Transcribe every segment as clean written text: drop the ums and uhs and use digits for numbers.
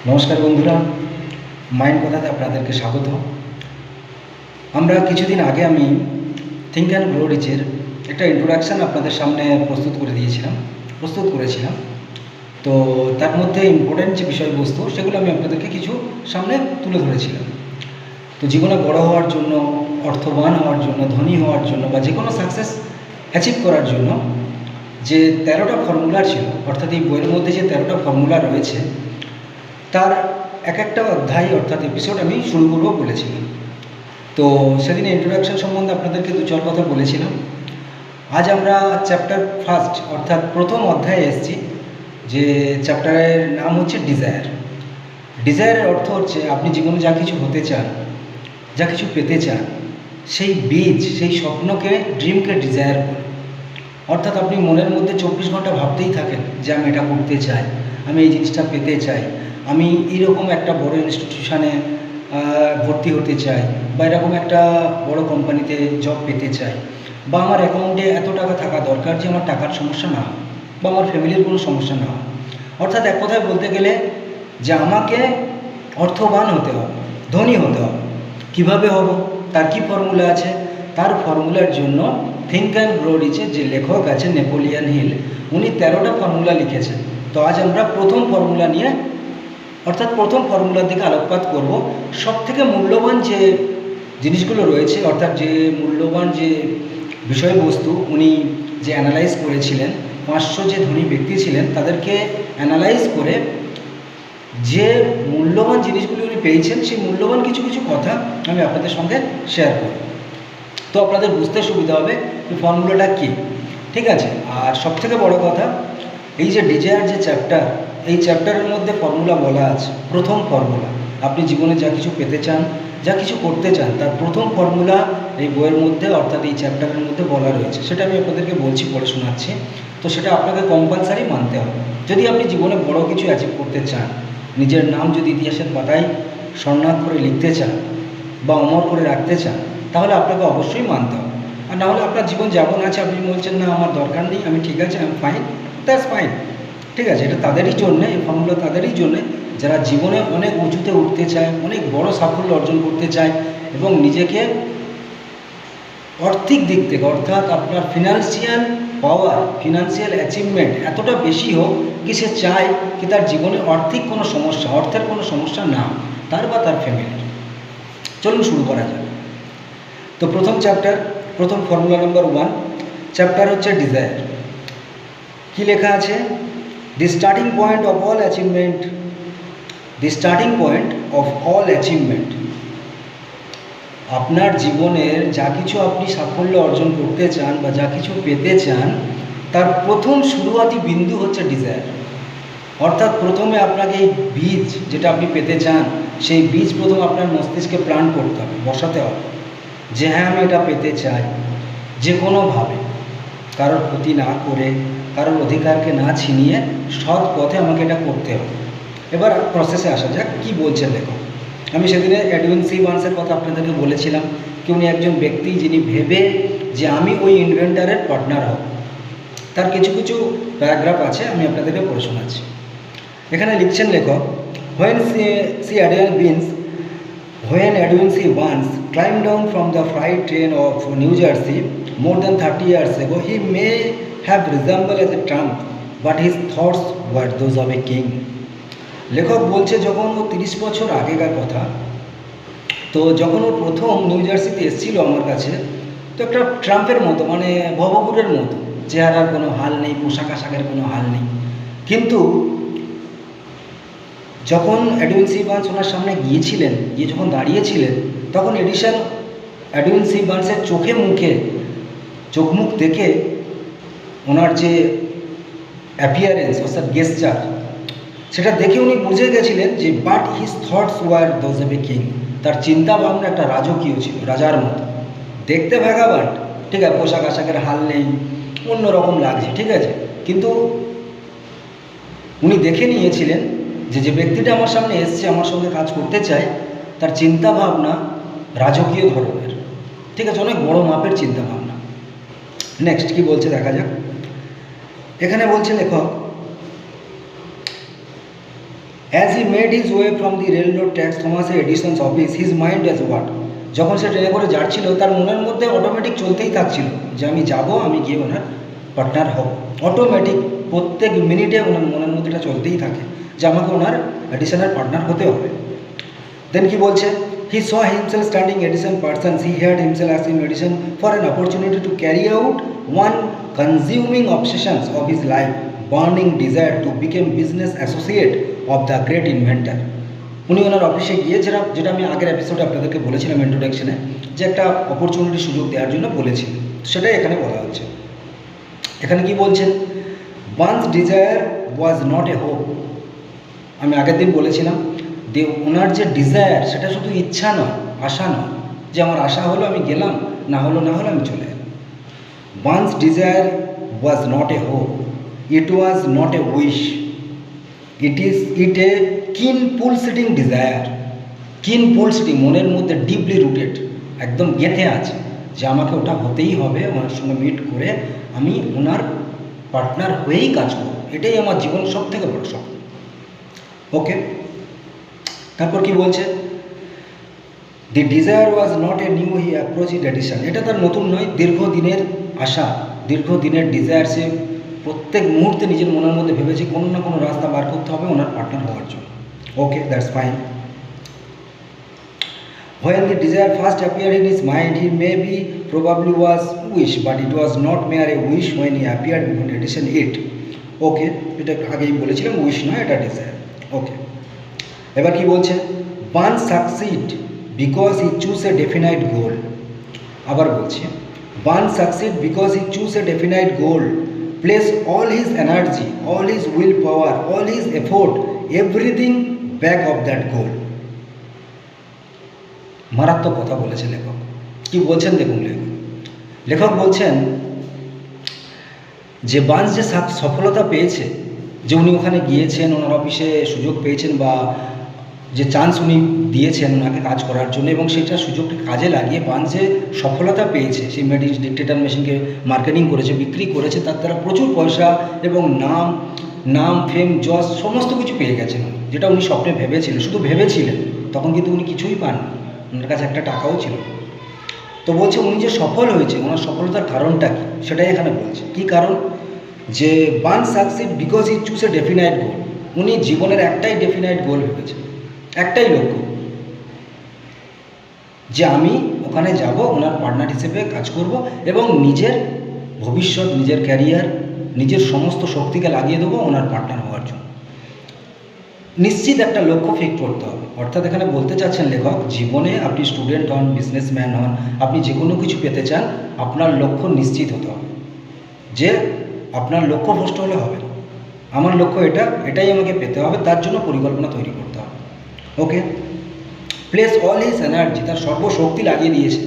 নমস্কার বন্ধুরা, মাইন্ড কথাতে আপনাদেরকে স্বাগত। আমরা কিছুদিন আগে আমি থিঙ্ক অ্যান্ড গ্রো রিচের একটা ইন্ট্রোডাকশান আপনাদের সামনে প্রস্তুত করেছিলাম। তো তার মধ্যে ইম্পর্ট্যান্ট যে বিষয়বস্তু সেগুলো আমি আপনাদেরকে কিছু সামনে তুলে ধরেছিলাম। তো জীবনে বড় হওয়ার জন্য, অর্থবান হওয়ার জন্য, ধনী হওয়ার জন্য বা যে কোনো সাকসেস অ্যাচিভ করার জন্য যে 13টা ফর্মুলা ছিল, অর্থাৎ এই বইয়ের মধ্যে যে 13টা ফর্মুলা রয়েছে তার এক একটা অধ্যায় অর্থাৎ এপিসোড আমি শুরু করবো বলেছিলাম। তো সেদিনে ইন্ট্রোডাকশন সম্বন্ধে আপনাদেরকে দু চার কথা বলেছিলাম। আজ আমরা চ্যাপ্টার ফার্স্ট অর্থাৎ প্রথম অধ্যায়ে এসেছি, যে চ্যাপ্টারের নাম হচ্ছে ডিজায়ার। ডিজায়ারের অর্থ হচ্ছে আপনি জীবনে যা কিছু হতে চান, যা কিছু পেতে চান, সেই বীজ, সেই স্বপ্নকে, ড্রিমকে ডিজায়ার করে। অর্থাৎ আপনি মনের মধ্যে 24 ঘন্টা ভাবতেই থাকেন যে আমি এটা করতে চাই, আমি এই জিনিসটা পেতে চাই, আমি এরকম একটা বড় ইনস্টিটিউশনে ভর্তি হতে চাই, বা এরকম একটা বড় কোম্পানিতে জব পেতে চাই, বা আমার অ্যাকাউন্টে এত টাকা থাকা দরকার যে আমার টাকার সমস্যা না হয়, বা আমার ফ্যামিলির কোনো সমস্যা না হয়। অর্থাৎ এক কথায় বলতে গেলে যে আমাকে অর্থবান হতে হবে, ধনী হতে হবে। কীভাবে হব, তার কি ফর্মুলা আছে? তার ফর্মুলার জন্য থিঙ্ক অ্যান্ড গ্রো রিচের যে লেখক আছে নেপোলিয়ান হিল, উনি 13টা ফর্মুলা লিখেছেন। তো আজ আমরা প্রথম ফর্মুলা নিয়ে অর্থাৎ প্রথম ফর্মুলার দিকে আলোকপাত করব। সবথেকে মূল্যবান যে জিনিসগুলো রয়েছে, অর্থাৎ যে মূল্যবান যে বিষয়বস্তু উনি যে অ্যানালাইজ করেছিলেন, 500 যে ধনী ব্যক্তি ছিলেন তাদেরকে অ্যানালাইজ করে যে মূল্যবান জিনিসগুলি উনি পেয়েছেন, সেই মূল্যবান কিছু কিছু কথা আমি আপনাদের সঙ্গে শেয়ার করব। তো আপনাদের বুঝতে সুবিধা হবে যে ফর্মুলাটা কী, ঠিক আছে? আর সবথেকে বড় কথা, এই যে ডিজায়ার যে চ্যাপ্টার, এই চ্যাপ্টারের মধ্যে ফর্মুলা বলা আছে। প্রথম ফর্মুলা, আপনি জীবনে যা কিছু পেতে চান, যা কিছু করতে চান, তার প্রথম ফর্মুলা এই বইয়ের মধ্যে অর্থাৎ এই চ্যাপ্টারের মধ্যে বলা রয়েছে। সেটা আমি আপনাদেরকে বলছি, পড়ে শোনাচ্ছি। তো সেটা আপনাকে কম্পালসারি মানতে হবে যদি আপনি জীবনে বড় কিছু অ্যাচিভ করতে চান, নিজের নাম যদি ইতিহাসের পাতায় স্বর্ণাক্ষরে লিখতে চান বা অমর করে রাখতে চান, তাহলে আপনাকে অবশ্যই মানতে হবে। আর না হলে আপনার জীবন যেমন আছে, আপনি বলছেন না আমার দরকার নেই, আমি ঠিক আছে, I am fine, that's fine, ঠিক আছে। এটা তাদেরই জন্যে, এই ফর্মুলা তাদেরই জন্যে যারা জীবনে অনেক উঁচুতে উঠতে চায়, অনেক বড় সাফল্য অর্জন করতে চায় এবং নিজেকে আর্থিক দিক থেকে অর্থাৎ আপনার ফিনান্সিয়াল পাওয়ার, ফিনান্সিয়াল অ্যাচিভমেন্ট এতটা বেশি হোক কি সে চায় কি তার জীবনে আর্থিক কোনো সমস্যা, অর্থের কোনো সমস্যা না তার বা তার ফ্যামিলির। চলুন শুরু করা যাক। তো প্রথম চ্যাপ্টার, প্রথম ফর্মুলা নাম্বার 1, চ্যাপ্টার হচ্ছে ডিজায়ার। কি লেখা আছে? The starting point of all achievement, the starting point of all achievement. আপনার জীবনের যা কিছু আপনি সাফল্য অর্জন করতে চান বা যা কিছু পেতে চান, তার প্রথম শুরুয়াতি বিন্দু হচ্ছে ডিজায়ার। অর্থাৎ প্রথমে আপনাকে এই বীজ যেটা আপনি পেতে চান, সেই বীজ প্রথম আপনার মস্তিষ্কে প্ল্যান্ট করতে হবে, বসাতে হবে যে হ্যাঁ আমি এটা পেতে চাই, যে কোনোভাবে কারোর ক্ষতি না করে, কারোর অধিকারকে না ছিনিয়ে সৎ পথে আমাকে এটা করতে হবে। এবার প্রসেসে আসা যাক, কী বলছেন লেখক। আমি সেদিনে এডউইন সি বার্নসের কথা আপনাদেরকে বলেছিলাম কি উনি একজন ব্যক্তি যিনি ভেবে যে আমি ওই ইনভেন্টারের পার্টনার হব। তার কিছু কিছু প্যারাগ্রাফ আছে, আমি আপনাদেরকে পড়ে শোনাচ্ছি। এখানে লিখছেন লেখক, When Edwin C. Barnes climbed down from the freight train of New Jersey more than 30 years ago, he may have resembled as a tramp, but his thoughts were those of a king. লেখক বলছে যখন ও 30 বছর আগেকার কথা, তো যখন ও প্রথম new জার্সিতে এসেছিল আমার কাছে, তো একটা ট্রাম্পের মতো, মানে ভবঘুরের মতো, চেহারার কোনো হাল নেই, পোশাক আশাকের কোনো হাল নেই। কিন্তু যখন এডউইন সি বার্নস ওনার সামনে গিয়ে যখন দাঁড়িয়েছিলেন, তখন এডউইন সি বার্নসের চোখে মুখে, চোখ মুখ দেখে ওনার যে অ্যাপিয়ারেন্স অর্থাৎ গেস্টার, সেটা দেখে উনি বুঝে গেছিলেন যে but his thoughts were those of a king. তার চিন্তা ভাবনা একটা রাজকীয় ছিল, রাজার মতো দেখতে ভ্যাগাবান্ট, ঠিক আছে, পোশাক আশাকের হাল নেই, অন্যরকম লাগছে, ঠিক আছে। কিন্তু উনি দেখে নিয়েছিলেন যে ব্যক্তিটা আমার সামনে এসছে, আমার সঙ্গে কাজ করতে চায়, তার চিন্তা ভাবনা রাজকীয় ধরনের, ঠিক আছে, অনেক বড় মাপের চিন্তা ভাবনা। নেক্সট কি বলছে দেখা যাক। এখানে বলছে লেখক, as he made his way from the railroad tracks Thomas Edison's office his mind as what, যখন সে ট্রেনে করে যাচ্ছিল তার মনের মধ্যে অটোমেটিক চলতেই থাকছিল যে আমি যাব, আমি গিয়ে ওনার পার্টনার হব। অটোমেটিক প্রত্যেক মিনিটে ওনার মনের মধ্যে এটা চলতেই থাকে যে আমাকে ওনার এডিসনের পার্টনার হতে হবে। দেন কি বলছে, he saw himself standing Edison persons, he had himself asking Edison for an opportunity to carry out one consuming obsessions of his life, burning desire to became business associate of the great inventor. উনি ওনার অফিসে গিয়ে যেটা আমি আগের এপিসোডে আপনাদেরকে বলেছিলাম ইন্ট্রোডাকশনে, যে একটা অপরচুনিটি সুযোগ দেওয়ার জন্য বলেছিলেন, সেটাই এখানে বলা হচ্ছে। এখানে কি বলছেন, one's desire was not a hope. আমি আগের দিন বলেছিলাম যে ওনার যে ডিজায়ার সেটা শুধু ইচ্ছা নয়, আশা নয়, যে আমার আশা হলো আমি গেলাম, না হলো আমি চলে এলাম। Once desire was not a hope, it was not a wish, it a keen pulsating desire. কিন পুলসিটিং, মনের মধ্যে ডিপলি রুটেড, একদম গেঁথে আছে যে আমাকে ওটা হতেই হবে, ওনার সঙ্গে মিট করে আমি ওনার পার্টনার হয়েই কাজ করব, এটাই আমার জীবন সব থেকে বড় স্বপ্ন। ওকে, তারপর কি বলছে, the desire was not a new he approached Edison. এটা তার নতুন নয়, দীর্ঘদিনের আশা, দীর্ঘদিনের ডিজায়ার। সে প্রত্যেক মুহূর্তে নিজের মনের মধ্যে ভেবেছে কোনো না কোনো রাস্তা বার করতে হবে ওনার পার্টনার হওয়ার জন্য। Okay, that's fine. When the desire first appeared in his mind, he maybe probably was wish, but it was not mere a wish when he appeared before edition 8. ওকে, এটা আগেই বলেছিলাম, উইশ নয়, এটা ডিজায়ার। ওকে, এবার কি বলছে, one succeed because he choose a definite goal. আবার বলছি, one succeed because he choose a definite goal, place all his energy, all his will power, all his effort, everything back of that goal. মারাত্মক কথা বলেছে লেখক। কি বলছেন দেখুন, লেখক বলছেন যে বান্স যে সফলতা পেয়েছে, যে উনি ওখানে গিয়েছেন, ওনার অফিসে সুযোগ পেয়েছেন, বা যে চান্স উনি দিয়েছেন ওনাকে কাজ করার জন্য, এবং সেটা সুযোগকে কাজে লাগিয়ে বান্স যে সফলতা পেয়েছে, সেই ডিকটেটর মেশিনকে মার্কেটিং করেছে, বিক্রি করেছে, তার দ্বারা প্রচুর পয়সা এবং নাম ফেম যশ সমস্ত কিছু পেয়ে গেছেন উনি, যেটা উনি স্বপ্নে ভেবেছিলেন। শুধু ভেবেছিলেন, তখন কিন্তু উনি কিছুই পাননি, ওনার কাছে একটা টাকাও ছিল। তো বলছে উনি যে সফল হয়েছে, ওনার সফলতার কারণটা কী, সেটাই এখানে বলছে। কী কারণ, যে one succeed because he choose a definite goal. উনি জীবনের একটাই ডেফিনাইট গোল ভেবেছে, একটাই লক্ষ্য, যে আমি ওখানে যাব, ওনার পার্টনার হিসেবে কাজ করব, এবং নিজের ভবিষ্যৎ, নিজের ক্যারিয়ার, নিজের সমস্ত শক্তিকে লাগিয়ে দেবো ওনার পার্টনার হওয়ার জন্য। নিশ্চিত একটা লক্ষ্য ফিক্স করতে হবে। অর্থাৎ এখানে বলতে চাচ্ছেন লেখক, জীবনে আপনি স্টুডেন্ট হন, বিজনেসম্যান হন, আপনি যে কোনো কিছু পেতে চান, আপনার লক্ষ্য নিশ্চিত হতে হবে। যে আপনার লক্ষ্য ভ্রষ্ট হলে হবে না, আমার লক্ষ্য এটাই আমাকে পেতে হবে, তার জন্য পরিকল্পনা তৈরি করতে হবে। ওকে, প্লেস অল হিজ এনার্জি, তার সর্বশক্তি লাগিয়ে দিয়েছে,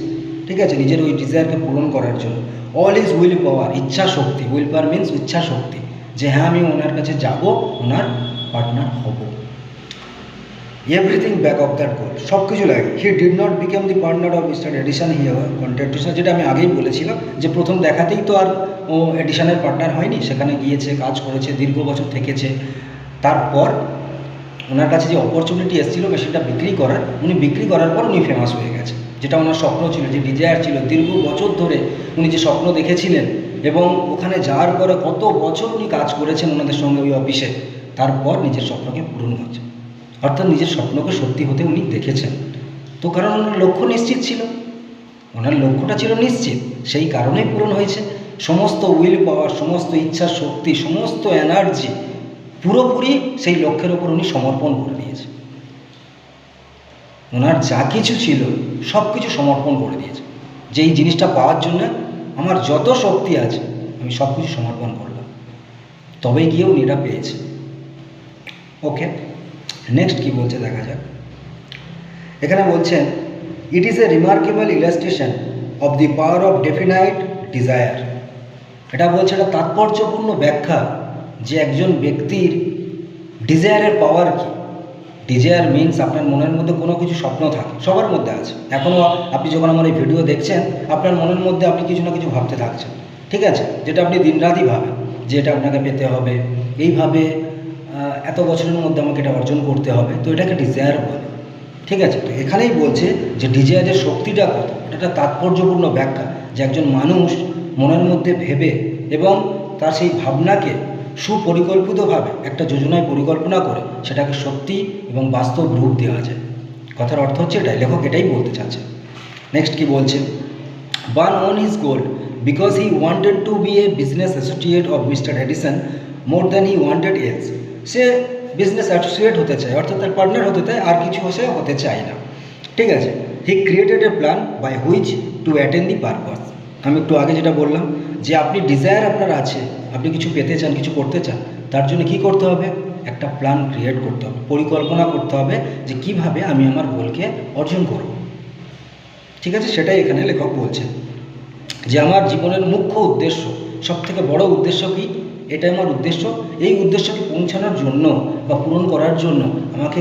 ঠিক আছে, নিজের ওই ডিজায়ারকে পূরণ করার জন্য। অল হিজ উইল পাওয়ার, ইচ্ছা শক্তি, উইল পাওয়ার মিনস ইচ্ছা শক্তি, যে হ্যাঁ আমি ওনার কাছে যাব, ওনার পার্টনার হব। Everything back of that goal, সব কিছু লাগে। He did not become the partner of mister Edison, he কন্ট্রাক্টেশন, যেটা আমি আগেই বলেছিলাম, যে প্রথম দেখাতেই তো আর ও এডিশনের পার্টনার হয়নি, সেখানে গিয়েছে, কাজ করেছে, দীর্ঘ বছর থেকেছে। তারপর ওনার কাছে যে অপরচুনিটি এসেছিলো মেশিনটা বিক্রি করার, উনি বিক্রি করার পর উনি ফেমাস হয়ে গেছে। যেটা ওনার স্বপ্ন ছিল, যে ডিজায়ার ছিল, দীর্ঘ বছর ধরে উনি যে স্বপ্ন দেখেছিলেন, এবং ওখানে যাওয়ার পরে কত বছর উনি কাজ করেছেন ওনাদের সঙ্গে ওই অফিসে, তারপর নিজের স্বপ্নকে পূরণ হচ্ছে। অর্থাৎ নিজের স্বপ্নকে সত্যি হতে উনি দেখেছেন। তো কারণ ওনার লক্ষ্য নিশ্চিত ছিল, ওনার লক্ষ্যটা ছিল নিশ্চিত, সেই কারণেই পূরণ হয়েছে। সমস্ত উইল পাওয়ার, সমস্ত ইচ্ছা শক্তি, সমস্ত এনার্জি পুরোপুরি সেই লক্ষ্যের ওপর উনি সমর্পণ করে দিয়েছে। ওনার যা কিছু ছিল সব কিছু সমর্পণ করে দিয়েছে, যে এই জিনিসটা পাওয়ার জন্য আমার যত শক্তি আছে আমি সব কিছু সমর্পণ করলাম, তবেই গিয়ে উনি এটা পেয়েছে। ওকে, নেক্সট কি বলছে দেখা যাক। এখানে বলছেন, it is a remarkable illustration of the power of definite desire. এটা বলছে, এটা তাৎপর্যপূর্ণ ব্যাখ্যা যে একজন ব্যক্তির ডিজায়ারের পাওয়ার কী। ডিজায়ার মিনস আপনার মনের মধ্যে কোনো কিছু স্বপ্ন থাকে, সবার মধ্যে আছে। এখনও আপনি যখন আমার এই ভিডিও দেখছেন, আপনার মনের মধ্যে আপনি কিছু না কিছু ভাবতে থাকছেন, ঠিক আছে, যেটা আপনি দিনরাতই ভাবেন, যে এটা আপনাকে পেতে হবে, এইভাবে এত বছরের মধ্যে আমাকে এটা অর্জন করতে হবে, তো এটাকে ডিজায়ার বলে। ঠিক আছে, তো এখানেই বলছে যে ডিজায়ারের শক্তিটা কত, এটা একটা তাৎপর্যপূর্ণ ব্যাখ্যা যে একজন মানুষ মনের মধ্যে ভেবে এবং তার সেই ভাবনাকে সুপরিকল্পিতভাবে একটা যোজনায় পরিকল্পনা করে সেটাকে সত্যি এবং বাস্তব রূপ দেওয়া যায়। কথার অর্থ হচ্ছে এটাই, লেখক এটাই বলতে চাচ্ছে। নেক্সট কি বলছে, Barnes on his goal because he wanted to be a business associate of mister Edison more than he wanted else. সে বিজনেস অ্যাসোসিয়েট হতে চায়, অর্থাৎ তার পার্টনার হতে চায়, আর কিছু সে হতে চায় না। ঠিক আছে, he created a plan by which to attend the purpose. আমি একটু আগে যেটা বললাম যে আপনি ডিজায়ার আপনার আছে, আপনি কিছু পেতে চান, কিছু করতে চান, তার জন্য কি করতে হবে, একটা প্ল্যান ক্রিয়েট করতে হবে, পরিকল্পনা করতে হবে যে কিভাবে আমি আমার গোলকে অর্জন করব। ঠিক আছে, সেটাই এখানে লেখক বলছেন যে আমার জীবনের মুখ্য উদ্দেশ্য, সবথেকে বড় উদ্দেশ্য কি, এটাই আমার উদ্দেশ্য। এই উদ্দেশ্যকে পৌঁছানোর জন্য বা পূরণ করার জন্য আমাকে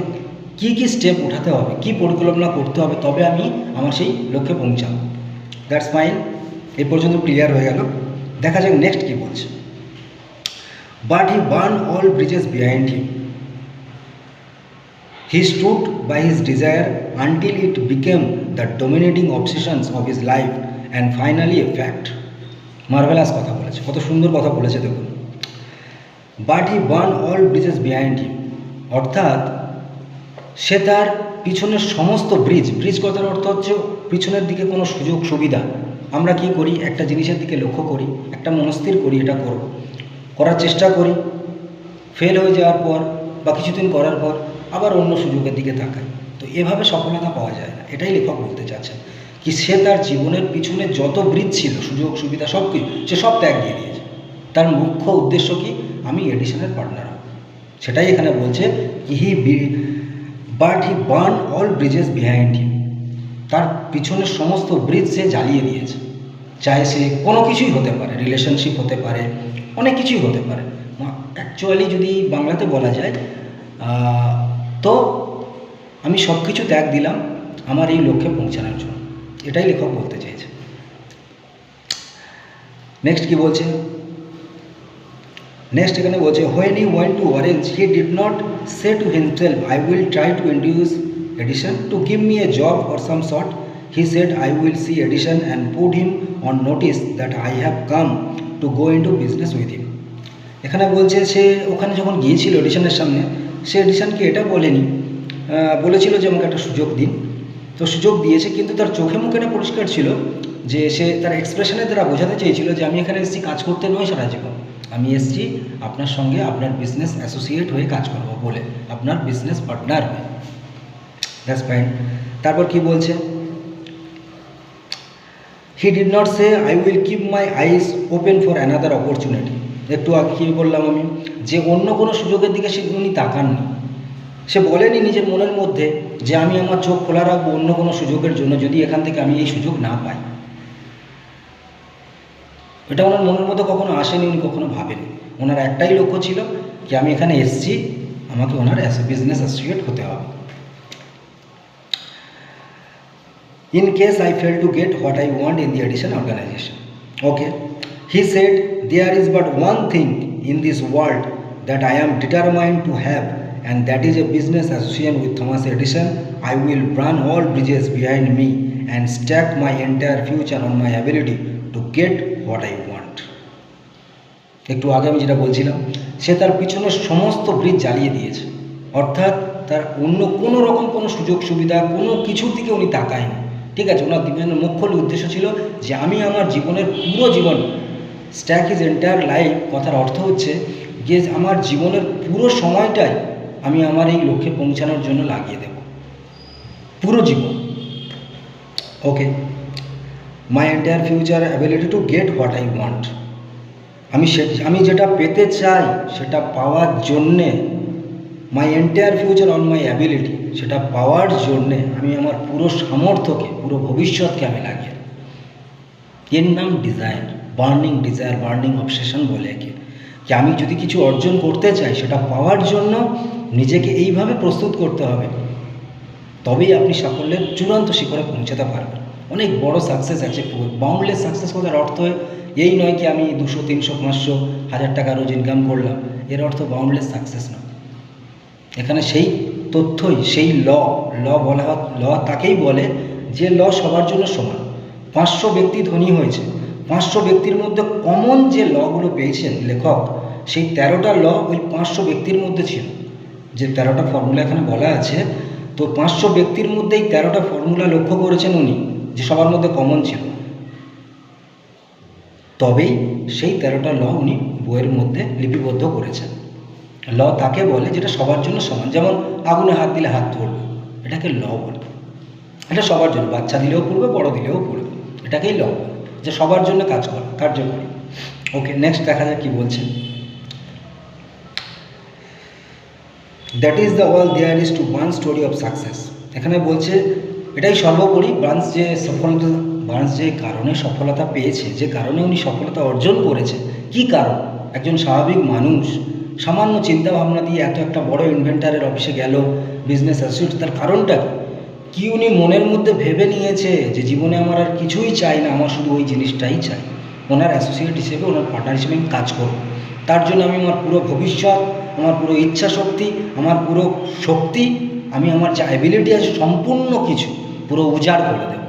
কি কি স্টেপ উঠাতে হবে, কি পরিকল্পনা করতে হবে, তবে আমি আমার সেই লক্ষ্যে পৌঁছাবো। দ্যাটস ফাইন, এই পর্যন্ত ক্লিয়ার হয়ে গেল। দেখা যাক নেক্সট কি বলছে। But he burn all bridges behind him, he stood by his desire until it became the dominating obsessions of his life and finally a fact. Marvellous কথা বলেছে, কত সুন্দর কথা বলেছে দেখুন। But he burn all bridges behind him, অর্থাৎ সে তার পিছনের সমস্ত ব্রিজ, ব্রিজ কথার অর্থ হচ্ছে পিছনের দিকে কোনো সুযোগ সুবিধা। আমরা কি করি, একটা জিনিসের দিকে লক্ষ্য করি, একটা মনস্থির করি এটা করব, করার চেষ্টা করি, ফেল হয়ে যাওয়ার পর বা কিছুদিন করার পর আবার অন্য সুযোগের দিকে তাকাই, তো এভাবে সফলতা পাওয়া যায় না। এটাই লেখক বলতে চাচ্ছেন কি সে তার জীবনের পিছনে যত ব্রিজ ছিল, সুযোগ সুবিধা সব কিছু সে সব ত্যাগ দিয়ে দিয়েছে। তার মুখ্য উদ্দেশ্য কি, আমি এডিসনের পার্টনার হব। সেটাই এখানে বলছে but he burn all bridges behind হিম, তার পিছনের সমস্ত ব্রিজ সে জ্বালিয়ে দিয়েছে। চাहे সে কোনো কিছুই হতে পারে, রিলেশনশিপ হতে পারে, অনেক কিছুই হতে পারে। অ্যাকচুয়ালি যদি বাংলাতে বলা যায় তো আমি সব কিছু ত্যাগ দিলাম আমার এই লক্ষ্যে পৌঁছানোর জন্য, এটাই লেখক বলতে চেয়েছে। নেক্সট কি বলছে, নেক্সট এখানে বলছে when he went to Orange he did not say to himself I will try to introduce Edison to give me a job or some sort. He said I will see Edison and put him on notice that I have come to go into business with him. এখানে বলছে সে ওখানে যখন গিয়েছিল এডিশনের সামনে, সে এডিশনকে এটা বলেনি, বলেছিল যে আমাকে একটা সুযোগ দিন, তো সুযোগ দিয়েছে, কিন্তু তার চোখে মুখে না পরিষ্কার ছিল যে সে তার এক্সপ্রেশনের দ্বারা বোঝাতে চেয়েছিল যে আমি এখানে এসেছি কাজ করতে নয় সারা জীবন, আমি এসেছি আপনার সঙ্গে আপনার বিজনেস অ্যাসোসিয়েট হয়ে কাজ করবো বলে, আপনার বিজনেস পার্টনার হয়ে। That's fine. তারপর কি বলছে, he did not say I will keep my eyes open for another opportunity. একটু আগে কী বললাম আমি, যে অন্য কোনো সুযোগের দিকে সে উনি তাকাননি, সে বলেনি নিজের মনের মধ্যে যে আমি আমার চোখ খোলা রাখবো অন্য কোনো সুযোগের জন্য যদি এখান থেকে আমি এই সুযোগ না পাই। এটা ওনার মনের মধ্যে কখনো আসেনি, উনি কখনো ভাবেনি। ওনার একটাই লক্ষ্য ছিল যে আমি এখানে এসেছি, আমাকে ওনার বিজনেস অ্যাসোসিয়েট হতে হবে। In case I fail to get what I want in the Edition organization. Okay. He said, there is but one thing in this world that I am determined to have, and that is a business association with Thomas Edison. I will burn all bridges behind me and stack my entire future on my ability to get what I want. একটু আগে আমি যেটা বলছিলাম, সে তার পিছনের সমস্ত bridge জ্বালিয়ে দিয়েছে, অর্থাৎ তার অন্য কোনো রকম কোনো সুযোগ সুবিধা কোনো কিছুর দিকে উনি তাকায়নি। ঠিক আছে, ওনার জীবনের মুখ্য উদ্দেশ্য ছিল যে আমি আমার জীবনের পুরো জীবন, স্ট্যাক হিজ এন্টায়ার লাইফ কথার অর্থ হচ্ছে যে আমার জীবনের পুরো সময়টাই আমি আমার এই লক্ষ্যে পৌঁছানোর জন্য লাগিয়ে দেব, পুরো জীবন। Okay, my entire future ability to get what I want, আমি যেটা পেতে চাই সেটা পাওয়ার জন্যে, my entire future on my ability, সেটা পাওয়ার জন্যে আমি আমার পুরো সামর্থ্যকে, পুরো ভবিষ্যৎকে আমি লাগিয়ে দেব। এর নাম ডিজায়ার, বার্নিং অবসেশন বলে একে, যে আমি যদি কিছু অর্জন করতে চাই সেটা পাওয়ার জন্য নিজেকে এইভাবে প্রস্তুত করতে হবে, তবেই আপনি সাফল্যের চূড়ান্ত শিখরে পৌঁছাতে পারবেন। অনেক বড় সাকসেস আছে। বাউন্ডলেস সাকসেস কথার অর্থ এই নয় কি আমি 200, 300, 500, 1000 টাকা রোজ ইনকাম করলাম, এর অর্থ বাউন্ডলেস সাকসেস নয়। এখানে সেই তথ্যই, সেই ল বলা হয়, ল তাকেই বলে যে ল সবার জন্য সমান। 500 ব্যক্তি ধনী হয়েছে, 500 ব্যক্তির মধ্যে কমন যে লগুলো পেয়েছেন লেখক, সেই 13টা ল ওই 500 ব্যক্তির মধ্যে ছিল। যে 13টা ফর্মুলা এখানে বলা আছে, তো 500 ব্যক্তির মধ্যে এই 13টা ফর্মুলা লক্ষ্য করেছেন উনি, যে সবার মধ্যে কমন ছিল। তবেই সেই 13টা ল উনি বইয়ের মধ্যে লিপিবদ্ধ করেছেন। ল তাকে বলে যেটা সবার জন্য সমান। যেমন আগুনে হাত দিলে হাত ধরবে, এটাকে ল বলে। এটা সবার জন্য, বাচ্চা দিলেও পড়বে, বড় দিলেও পড়বে, এটাকেই ল বলে, যে সবার জন্য কাজ করে, কার্যকরী। ওকে, নেক্সট দেখা যাক কি বলছে। That is the all there is to one story of success. এখানে বলছে এটাই সর্বোপরি। বার্নস যে কারণে সফলতা পেয়েছে, যে কারণে উনি সফলতা অর্জন করেছে, কি কারণ? একজন স্বাভাবিক মানুষ সামান্য চিন্তা ভাবনা দিয়ে এত একটা বড় ইনভেন্টারের অফিসে গেল, বিজনেস অ্যাসোসিয়েট, তার কারণটা কি? উনি মনের মধ্যে ভেবে নিয়েছে যে জীবনে আমার আর কিছুই চাই না, আমার শুধু ওই জিনিসটাই চাই। ওনার অ্যাসোসিয়েট হিসেবে, ওনার পার্টনার হিসেবে আমি কাজ করব, তার জন্য আমি আমার পুরো ভবিষ্যৎ, আমার পুরো ইচ্ছা শক্তি, আমার পুরো শক্তি, আমি আমার যা অ্যাবিলিটি আছে সম্পূর্ণ কিছু পুরো উজাড় করে দেব,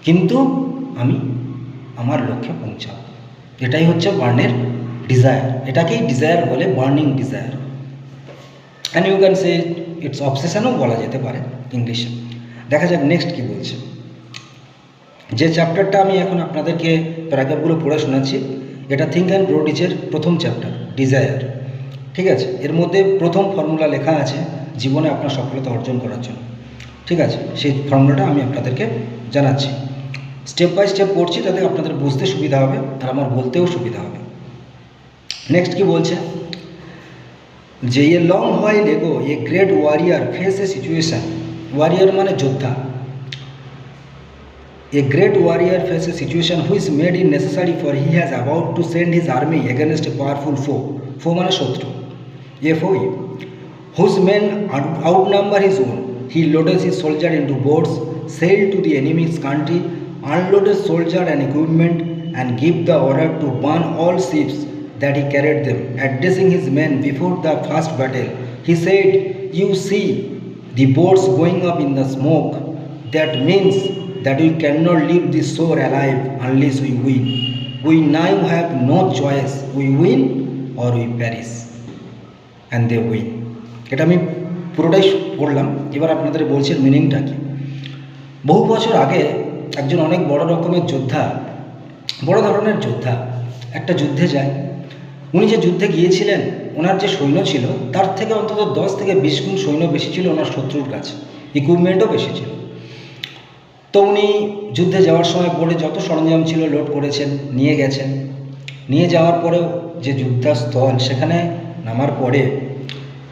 কিন্তু আমি আমার লক্ষ্যে পৌঁছাবো। এটাই হচ্ছে বার্নের ডিজায়ার। এটাকেই ডিজায়ার বলে, burning desire. And you can say it's অবসেশনও বলা যেতে পারে ইংলিশে। দেখা যাক নেক্সট কি বলছে। যে চ্যাপ্টারটা আমি এখন আপনাদেরকে প্যারাগ্রাফগুলো পড়ে শোনাচ্ছি, এটা থিঙ্ক অ্যান্ড গ্রো রিচের প্রথম চ্যাপ্টার, ডিজায়ার। ঠিক আছে, এর মধ্যে প্রথম ফর্মুলা লেখা আছে জীবনে আপনার সফলতা অর্জন করার জন্য। ঠিক আছে, সেই ফর্মুলাটা আমি আপনাদেরকে জানাচ্ছি। স্টেপ বাই স্টেপ পড়ছি, তাতে আপনাদের বুঝতে সুবিধা হবে আর আমার বলতেও সুবিধা হবে। নেক্সট কি বলছে, যে এ লং হোয়াইল এগো a great warrior face a situation. Warrior মানে যোদ্ধা। A great warrior faces a situation which made it necessary for he has about to send his army against a powerful foe. Foe মানে শত্রু, FOE, whose men outnumber his own. He loaded his soldier into boats, sailed to the enemy's country, unloaded soldier and equipment, and gave the order to burn all ships that he carried them. Addressing his men before the first battle, he said, "You see the boats going up in the smoke. That means that we cannot leave this shore alive unless we win. We now have no choice. We win or we perish." And they win. এটা আমি পুরোটাই পড়লাম, এবার আপনাদের বলছি মিনিংটা কি। বহু বছর আগে একজন অনেক বড় রকমের যোদ্ধা, বড় ধরনের যোদ্ধা একটা যুদ্ধে যায়। উনি যে যুদ্ধে গিয়েছিলেন, ওনার যে সৈন্য ছিল তার থেকে অন্তত 10 থেকে 20 গুণ সৈন্য বেশি ছিল ওনার শত্রুর কাছে, ইকুইপমেন্টও বেশি ছিল। তো উনি যুদ্ধে যাওয়ার সময় বোটে যত সরঞ্জাম ছিল লোড করেছেন, নিয়ে গেছেন। নিয়ে যাওয়ার পরেও যে যুদ্ধস্থল, সেখানে নামার পরে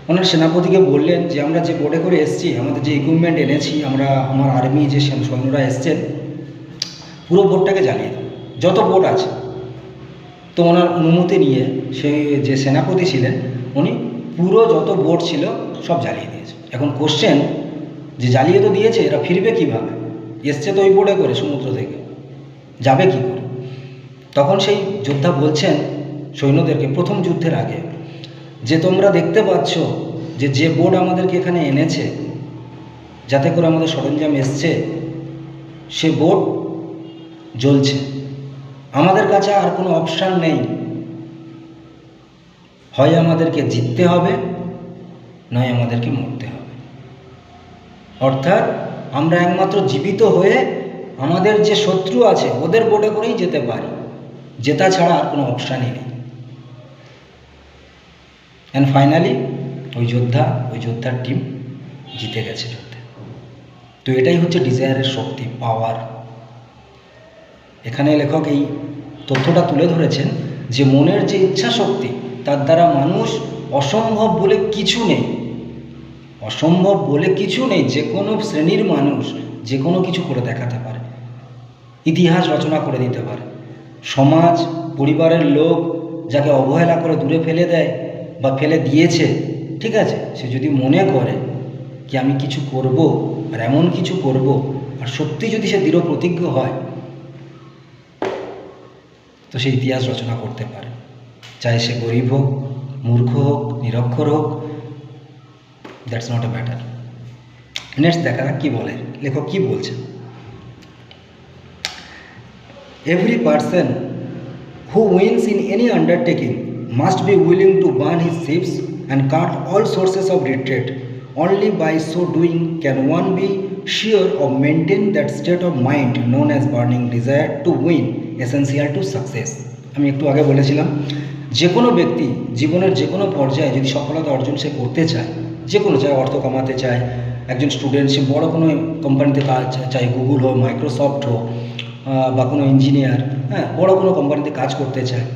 ওনার সেনাপতিকে বললেন যে আমরা যে বোটে করে এসেছি, আমাদের যে ইকুইপমেন্ট এনেছি, আমার আর্মি যে সৈন্যরা এসছেন, পুরো বোটটাকে জ্বালিয়ে দেন, যত বোট আছে। তো ওনার অনুমতি নিয়ে সেই যে সেনাপতি ছিলেন, উনি পুরো যত বোট ছিল সব জ্বালিয়ে দিয়েছে। এখন কোশ্চেন, যে জ্বালিয়ে তো দিয়েছে, এরা ফিরবে কীভাবে? এসছে তো ওই বোটে করে, সমুদ্র থেকে যাবে কী করে? তখন সেই যোদ্ধা বলছেন সৈন্যদেরকে, প্রথম যুদ্ধের আগে, যে তোমরা দেখতে পাচ্ছ যে বোট আমাদেরকে এখানে এনেছে, যাতে করে আমাদের সরঞ্জাম এসছে, সে বোট জ্বলছে। আমাদের কাছে আর কোনো অপশান নেই, হয় আমাদেরকে জিততে হবে, নয় আমাদেরকে মরতে হবে। অর্থাৎ আমরা একমাত্র জীবিত হয়ে আমাদের যে শত্রু আছে ওদের বোটে করেই যেতে পারি, জেতা ছাড়া আর কোনো অপশানই নেই। অ্যান্ড ফাইনালি ওই যোদ্ধার টিম জিতে গেছে যুদ্ধে। তো এটাই হচ্ছে ডিজায়ারের শক্তি, পাওয়ার। এখানে লেখক এই তথ্যটা তুলে ধরেছেন যে মনের যে ইচ্ছা শক্তি, তার দ্বারা মানুষ অসম্ভব বলে কিছু নেই, অসম্ভব বলে কিছু নেই। যে কোনো শ্রেণীর মানুষ যে কোনো কিছু করে দেখাতে পারে, ইতিহাস রচনা করে দিতে পারে। সমাজ, পরিবারের লোক যাকে অবহেলা করে দূরে ফেলে দেয় বা ফেলে দিয়েছে, ঠিক আছে, সে যদি মনে করে কি আমি কিছু করব, আর এমন কিছু করব, আর সত্যি যদি সে দৃঢ় প্রতিজ্ঞ হয়, তো সে ইতিহাস রচনা করতে পারে। চাहे সে গরিব হোক, মূর্খ হোক, নিরক্ষর হোক, that's not a matter. Next দেখা যাক কী বলে, লেখক কী বলছে। Every person who wins in any undertaking must be willing to burn his ships and cut all sources of retreat. Only by so doing can one be sure of maintain that state of mind known as burning desire to win, essential to success. আমি একটু আগে বলেছিলাম যে কোনো ব্যক্তি জীবনের যে কোনো পর্যায়ে যদি সফলতা অর্জন সে করতে চায়, যে কোনো চায় অর্থ কামাতে চায়, একজন স্টুডেন্ট সে বড় কোনো কোম্পানিতে কাজ চায়, গুগল হোক, মাইক্রোসফট হোক, বা কোনো ইঞ্জিনিয়ার, বড় কোনো কোম্পানিতে কাজ করতে চায়,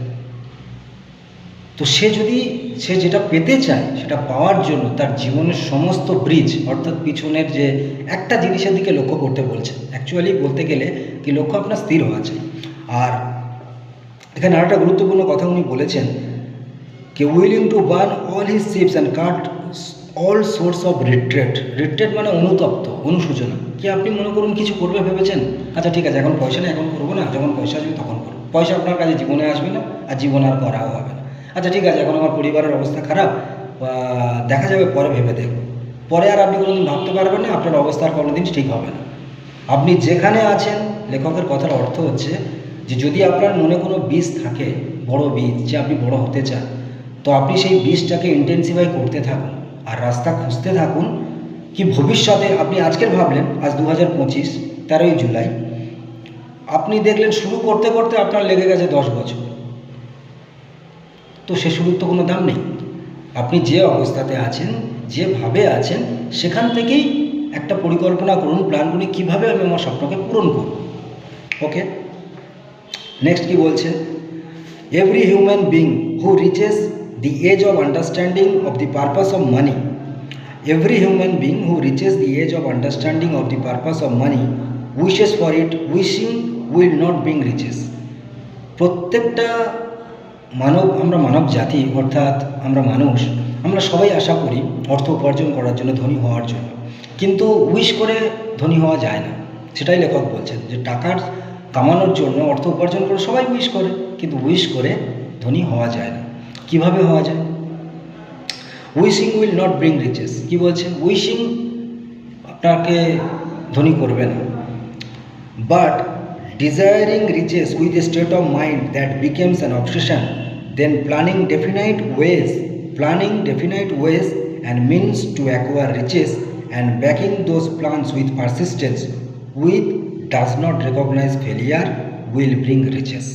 তো সে যেটা পেতে চায় সেটা পাওয়ার জন্য তার জীবনের সমস্ত ব্রিজ অর্থাৎ পিছনের যে একটা জিনিসের দিকে লক্ষ্য করতে বলছে। অ্যাকচুয়ালি বলতে গেলে কি লক্ষ্য আপনার স্থির হওয়া চাই। আর এখানে আরেকটা গুরুত্বপূর্ণ কথা উনি বলেছেন কি willing to burn all his ships and cut all source of retreat. Retreat মানে অনুতপ্ত, অনুশোচনা। কি আপনি মনে করুন কিছু করবে ভেবেছেন, আচ্ছা ঠিক আছে এখন পয়সা নেই, এখন করবো না, যখন পয়সা আসবে তখন করবো। পয়সা আপনার কাছে জীবনে আসবে না, আর জীবন আর করাও হবে না। আচ্ছা ঠিক আছে এখন আমার পরিবারের অবস্থা খারাপ, দেখা যাবে পরে ভেবে দেখব। পরে আর আপনি কোনোদিন ভাবতে পারবেন না, আপনার অবস্থা আর কোনোদিন ঠিক হবে না। আপনি যেখানে আছেন, লেখকের কথার অর্থ হচ্ছে যে যদি আপনার মনে কোনো বীজ থাকে, বড় বীজ, যে আপনি বড় হতে চান, তো আপনি সেই বীজটাকে ইন্টেন্সিফাই করতে থাকুন আর রাস্তা খুঁজতে থাকুন কি ভবিষ্যতে আপনি আজকের ভাবলেন, আজ 2025 13ই জুলাই, আপনি দেখলেন শুরু করতে করতে আপনার লেগে গেছে 10 বছর, তো সে শুরুর তো কোনো দাম নেই। আপনি যে অবস্থাতে আছেন, যেভাবে আছেন, সেখান থেকেই একটা পরিকল্পনা করুন, প্ল্যান করুন কীভাবে আমি আমার স্বপ্নকে পূরণ করব। ওকে, নেক্সট কি বলছে, every human being who reaches the age of understanding of the purpose of money. Every human being who reaches the age of understanding of the purpose of money wishes for it. Wishing will not bring riches. প্রত্যেকটা আমরা মানব জাতি অর্থাৎ আমরা মানুষ, আমরা সবাই আশা করি অর্থ উপার্জন করার জন্য, ধনী হওয়ার জন্য, কিন্তু উইশ করে ধনী হওয়া যায় না। সেটাই লেখক বলছেন যে টাকার কামানোর জন্য, অর্থ উপার্জন করে সবাই উইশ করে, কিন্তু উইশ করে ধনী হওয়া যায় না। কিভাবে হওয়া যায়? Wishing will not bring riches. কি বলছে? উইশিং আপনাকে ধনী করবে না, but desiring riches with a state of mind that becomes an obsession, then planning definite ways and means to acquire riches and backing those plans with persistence with does not recognise failure will bring riches.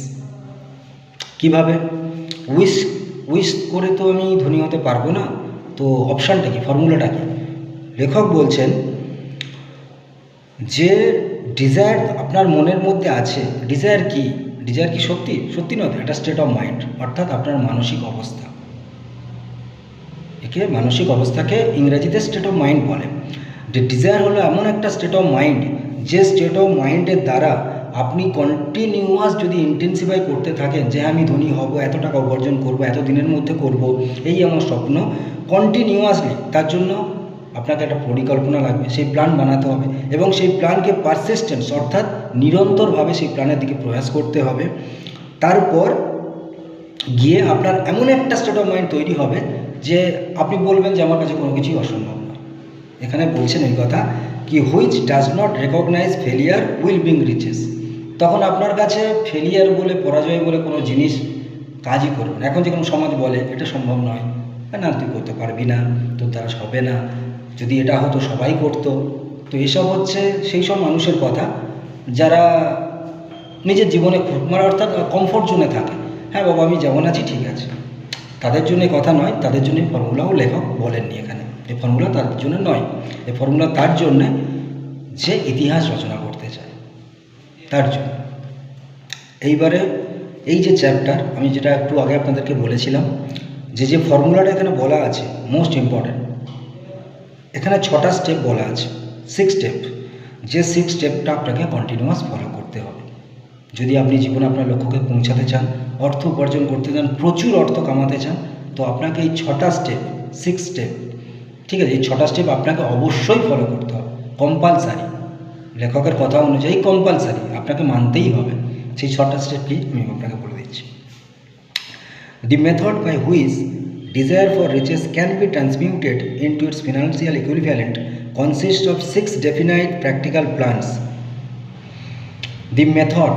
কীভাবে? Wish করে তো আমি ধনী হতে পারবো না, তো অপশানটা কি, ফর্মুলাটা কি? লেখক বলছেন যে ডিজায়ার আপনার মনের মধ্যে আছে। ডিজায়ার কি? ডিজায়ার কি সত্যি নয়, এটা স্টেট অফ মাইন্ড, অর্থাৎ আপনার মানসিক অবস্থা। একে মানসিক অবস্থাকে ইংরেজিতে স্টেট অফ মাইন্ড বলে। যে ডিজায়ার হলো এমন একটা স্টেট অফ মাইন্ড, যে স্টেট অফ মাইন্ডের দ্বারা আপনি কন্টিনিউয়াস যদি ইন্টেন্সিফাই করতে থাকেন যে আমি ধনী হব, এত টাকা উপার্জন করব, এত দিনের মধ্যে করব, এই আমার স্বপ্ন, কন্টিনিউয়াসলি তার জন্য আপনাকে একটা পরিকল্পনা লাগবে, সেই প্ল্যান বানাতে হবে এবং সেই প্ল্যানকে পারসিস্টেন্স অর্থাৎ নিরন্তরভাবে সেই প্ল্যানের দিকে প্রয়াস করতে হবে। তারপর গিয়ে আপনার এমন একটা স্টেট অফ মাইন্ড তৈরি হবে যে আপনি বলবেন যে আমার কাছে কোনো কিছুই অসম্ভব না। এখানে বলছেন এই কথা কি which does not recognise failure will bring riches. তখন আপনার কাছে ফেলিয়ার বলে, পরাজয় বলে কোনো জিনিস কাজই করবে না। এখন যে কোনো সমাজ বলে এটা সম্ভব নয়, না তুই করতে পারবি না, তোর দ্বারা হবে না, যদি এটা হতো সবাই করতো। তো এসব হচ্ছে সেই সব মানুষের কথা যারা নিজের জীবনে মানে অর্থাৎ কমফোর্ট জোনে থাকে। হ্যাঁ বাবা আমি যেমন আছি ঠিক আছে, তাদের জন্য কথা নয়, তাদের জন্য ফর্মুলাও লেখক বলেননি এখানে। এই ফর্মুলা তার জন্য নয়, এই ফর্মুলা তার জন্যে যে ইতিহাস রচনা করতে চায়, তার জন্য। এইবারে এই যে চ্যাপ্টার আমি যেটা একটু আগে আপনাদেরকে বলেছিলাম যে ফর্মুলাটা এখানে বলা আছে মোস্ট ইম্পর্ট্যান্ট, এখানে 6টা স্টেপ বলা আছে, 6 স্টেপ, যে 6 স্টেপটা আপনাকে কন্টিনিউয়াস ফলো করতে হবে যদি আপনি জীবনে আপনার লক্ষ্যকে পৌঁছাতে চান, অর্থ উপার্জন করতে চান, প্রচুর অর্থ কামাতে চান। তো আপনাকে এই 6টা স্টেপ, 6 স্টেপ, ঠিক আছে, এই 6টা স্টেপ আপনাকে অবশ্যই ফলো করতে হবে, কম্পালসারি। লেখকের কথা অনুযায়ী কম্পালসারি, আপনাকে মানতেই হবে। সেই 6টা স্টেপ কি আমি আপনাকে বলে দিচ্ছি। The method by which desire for riches can be transmuted into its financial equivalent consists of 6 definite practical plans. The method,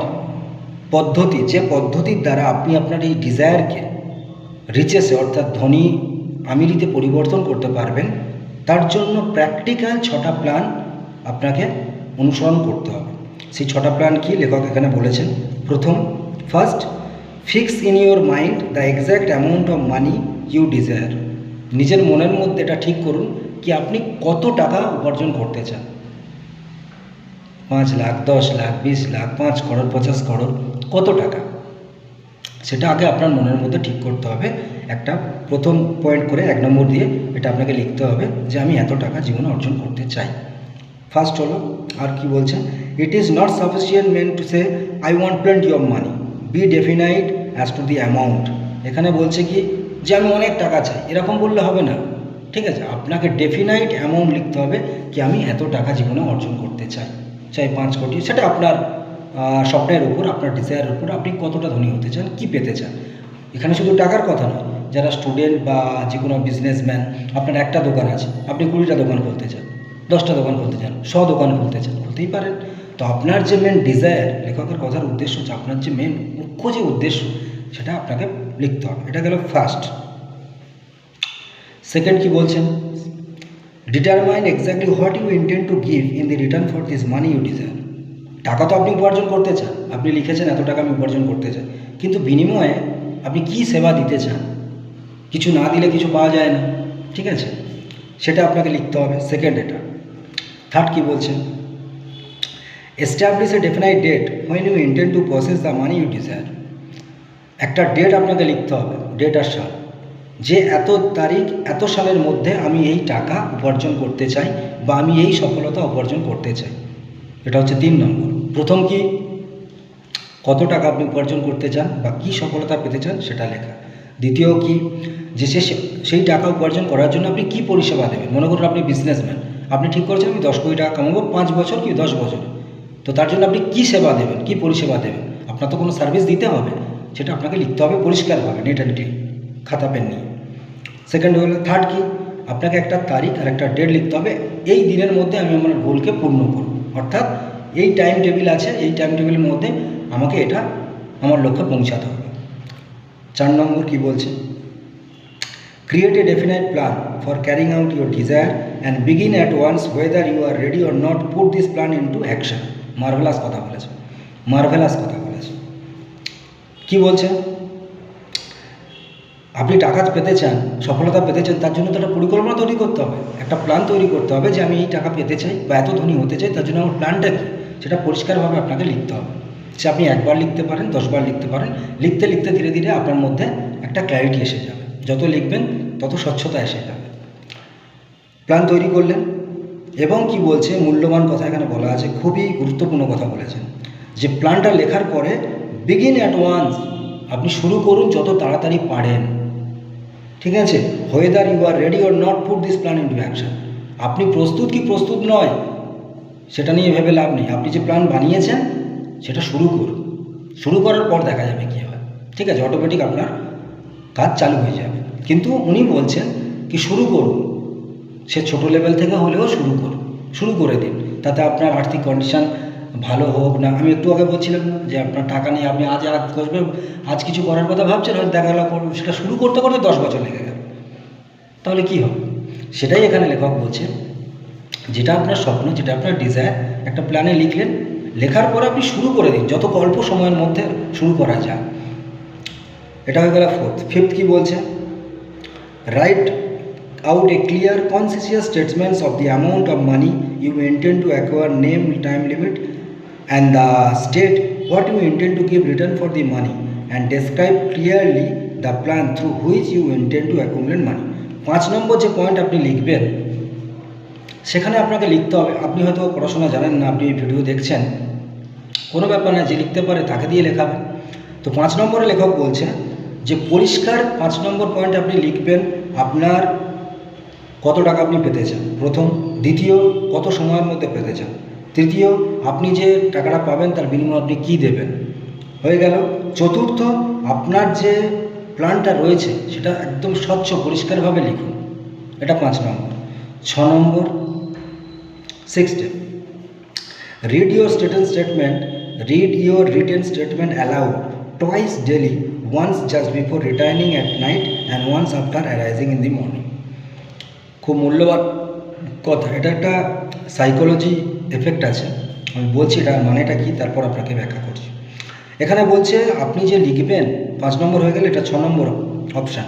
পদ্ধতি, যে পদ্ধতির দ্বারা আপনি আপনার এই ডিজায়ারকে রিচেসে অর্থাৎ ধনী আমিরিতে পরিবর্তন করতে পারবেন, তার জন্য প্র্যাকটিক্যাল 6টা প্ল্যান আপনাকে অনুসরণ করতে হবে। সেই 6টা প্ল্যান কি লেখক এখানে বলেছেন। প্রথম, first, fix in your mind the exact amount of money you desire. নিজের মনের মধ্যে এটা ঠিক করুন কি আপনি কত টাকা উপার্জন করতে চান। 5 লাখ, 10 লাখ, 20 লাখ, 5 করোড়, 50 করোড়, কত টাকা, সেটা আগে আপনার মনের মধ্যে ঠিক করতে হবে। একটা প্রথম পয়েন্ট করে 1 নম্বর দিয়ে এটা আপনাকে লিখতে হবে যে আমি এত টাকা জীবনে অর্জন করতে চাই। ফার্স্ট হলো, আর কি বলছে, it is not sufficient men to say I want plenty of money, be definite as to the amount. এখানে বলছে কি যে আমি অনেক টাকা চাই, এরকম বললে হবে না, ঠিক আছে। আপনাকে ডেফিনাইট অ্যামাউন্ট লিখতে হবে কি আমি এত টাকা জীবনে অর্জন করতে চাই, চাই 5 কোটি, সেটা আপনার স্বপ্নের উপর, আপনার ডিজায়ারের উপর, আপনি কতটা ধনী হতে চান, কি পেতে চান। এখানে শুধু টাকার কথা নয়, যারা স্টুডেন্ট বা যে কোনো বিজনেসম্যান, আপনার একটা দোকান আছে, আপনি 20টা দোকান খুলতে চান, 10টা দোকান খুলতে চান, 100 দোকান খুলতে চান, খুলতেই পারেন। তো আপনার যে মেন ডিজায়ার, লেখকের কথার উদ্দেশ্য হচ্ছে আপনার যে মেন মুখ্য যে উদ্দেশ্য, সেটা আপনাকে লিখতে হবে। এটা গেল ফার্স্ট। সেকেন্ড কি বলছেন, determine exactly what you intend to give in the return for this money you desire. টাকা তো আপনি উপার্জন করতে চান, আপনি লিখেছেন এত টাকা আমি উপার্জন করতে চাই, কিন্তু বিনিময়ে আপনি কি সেবা দিতে চান। কিছু না দিলে কিছু পাওয়া যায় না, ঠিক আছে, সেটা আপনাকে লিখতে হবে। সেকেন্ড এটা। থার্ড কি বলছেন, establish a definite date when you intend to process the money you desire. একটা ডেট আপনাকে লিখতে হবে, ডেট আর সাল, যে এত তারিখ এত সালের মধ্যে আমি এই টাকা উপার্জন করতে চাই বা আমি এই সফলতা উপার্জন করতে চাই। এটা হচ্ছে 3 নম্বর। প্রথম কি, কত টাকা আপনি উপার্জন করতে চান বা কী সফলতা পেতে চান সেটা লেখা। দ্বিতীয় কি, যে সেই টাকা উপার্জন করার জন্য আপনি কী পরিষেবা দেবেন। মনে করুন আপনি বিজনেসম্যান, আপনি ঠিক করছেন আমি 10 কোটি টাকা কামাবো 5 বছর কি 10 বছর, তো তার জন্য আপনি কী সেবা দেবেন, কী পরিষেবা দেবেন। আপনার তো কোনো সার্ভিস দিতে হবে, সেটা আপনাকে লিখতে হবে পরিষ্কারভাবে, নেট অ্যান্ড ক্লিন, খাতা পেন নিয়ে। সেকেন্ড হলো, থার্ড কি, আপনাকে একটা তারিখ আর একটা ডেট লিখতে হবে, এই দিনের মধ্যে আমি আমার গোলকে পূর্ণ করব, অর্থাৎ এই টাইম টেবিল আছে, এই টাইম টেবিলের মধ্যে আমাকে এটা আমার লক্ষ্যে পৌঁছাতে হবে। 4 নম্বর কি বলছে, create a definite plan for carrying out your desire and begin at once whether you are ready or not, put this plan into action. Marvellous কথা বলেছে, মার্ভেলাস কথা বলেছে। কি বলছে, আপনি টাকা পেতে চান, সফলতা পেতে চান, তার জন্য তো একটা পরিকল্পনা তৈরি করতে হবে, একটা প্ল্যান তৈরি করতে হবে যে আমি এই টাকা পেতে চাই বা এত ধনী হতে চাই, তার জন্য আমার প্ল্যানটা কী সেটা পরিষ্কারভাবে আপনাকে লিখতে হবে। সে আপনি 1 বার লিখতে পারেন, 10 বার লিখতে পারেন, লিখতে লিখতে ধীরে ধীরে আপনার মধ্যে একটা ক্ল্যারিটি এসে যাবে, যত লিখবেন তত স্বচ্ছতা এসে যাবে। প্ল্যান তৈরি করলেন এবং কি বলছে, মূল্যবান কথা এখানে বলা আছে, খুবই গুরুত্বপূর্ণ কথা বলেছেন, যে প্ল্যানটা লেখার পরে বিগিন অ্যাট ওয়ান্স, আপনি শুরু করুন যত তাড়াতাড়ি পারেন, ঠিক আছে। Whether you are ready or not, put this plan into action. আপনি প্রস্তুত কি প্রস্তুত নয় সেটা নিয়ে ভেবে লাভ নেই, আপনি যে প্ল্যান বানিয়েছেন সেটা শুরু করুন, শুরু করার পর দেখা যাবে কী হয়, ঠিক আছে, অটোমেটিক আপনার কাজ চালু হয়ে যাবে। কিন্তু উনি বলছেন কি শুরু করুন, সে ছোট লেভেল থেকে হলেও শুরু করুন, শুরু করে দিন, তাতে আপনার আর্থিক কন্ডিশান ভালো হোক না। আমি একটু আগে বলছিলাম না যে আপনার টাকা নেই, আপনি আজ করবেন, আজ কিছু করার কথা ভাবছেন, হয়তো দেখা গেল করবেন, সেটা শুরু করতে করতে 10 বছর লেগে গেল, তাহলে কী হবে। সেটাই এখানে লেখক বলছে, যেটা আপনার স্বপ্ন, যেটা আপনার ডিজায়ার, একটা প্ল্যানে লিখলেন, লেখার পর আপনি শুরু করে দিন, যত অল্প সময়ের মধ্যে শুরু করা যায়। এটা হয়ে গেল ফোর্থ। ফিফথ কি বলছে, right out a clear, conscientious statements of the amount of money you intend to acquire, name, time limit, and state what you intend to give return for the money, and describe clearly the plan through which you intend to accumulate money. 5 নম্বর যে point আপনি লিখবেন, সেখানে আপনাকে লিখতে হবে, আপনি হয়তো পড়াশোনা জানেন না, আপনি ভিডিও দেখছেন, কোনো ব্যাপার না, যে লিখতে পারে তাকে দিয়ে লেখাবেন। তো 5 নম্বরে লেখক বলছে যে পরিষ্কার 5 নম্বর পয়েন্ট আপনি লিখবেন, আপনার কত টাকা আপনি পেতে চান প্রথম, দ্বিতীয় কত সময়ের মধ্যে পেতে চান, তৃতীয় আপনি যে টাকাটা পাবেন তার বিনিময়ে আপনি কী দেবেন, হয়ে গেল। চতুর্থ, আপনার যে প্ল্যানটা রয়েছে সেটা একদম স্বচ্ছ পরিষ্কারভাবে লিখুন। এটা 5 নম্বর। 6 নম্বর, 6 step, read your written statement aloud twice daily, once just before returning at night and once after arising in the morning. খুব মূল্যবান কথা, এটা একটা সাইকোলজি এফেক্ট আছে, আমি বলছি এটার মানেটা কি, তারপর আপনাকে ব্যাখ্যা করছি। এখানে বলছে আপনি যে লিখবেন, 5 নম্বর হয়ে গেলে, এটা 6 নম্বর অপশান,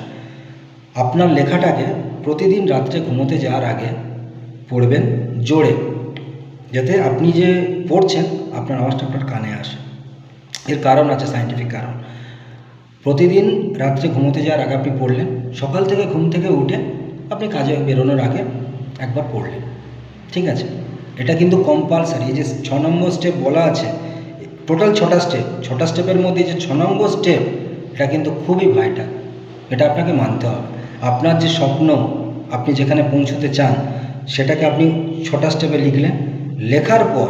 আপনার লেখাটাকে প্রতিদিন রাত্রে ঘুমোতে যাওয়ার আগে পড়বেন জোরে, যাতে আপনি যে পড়ছেন আপনার আওয়াজটা আপনার কানে আসে। এর কারণ আছে, সায়েন্টিফিক কারণ। প্রতিদিন রাত্রে ঘুমোতে যাওয়ার আগে আপনি পড়লেন, সকাল থেকে ঘুম থেকে উঠে আপনি কাজে বেরোনোর আগে একবার পড়লেন, ঠিক আছে? এটা কিন্তু কম্পালসারি। এই যে 6 নম্বর স্টেপ বলা আছে, টোটাল 6টা স্টেপ, 6টা স্টেপের মধ্যে যে 6 নম্বর স্টেপ, এটা কিন্তু খুবই ভাইটাল, এটা আপনাকে মানতে হবে। আপনার যে স্বপ্ন, আপনি যেখানে পৌঁছতে চান, সেটাকে আপনি 6টা স্টেপে লিখলেন, লেখার পর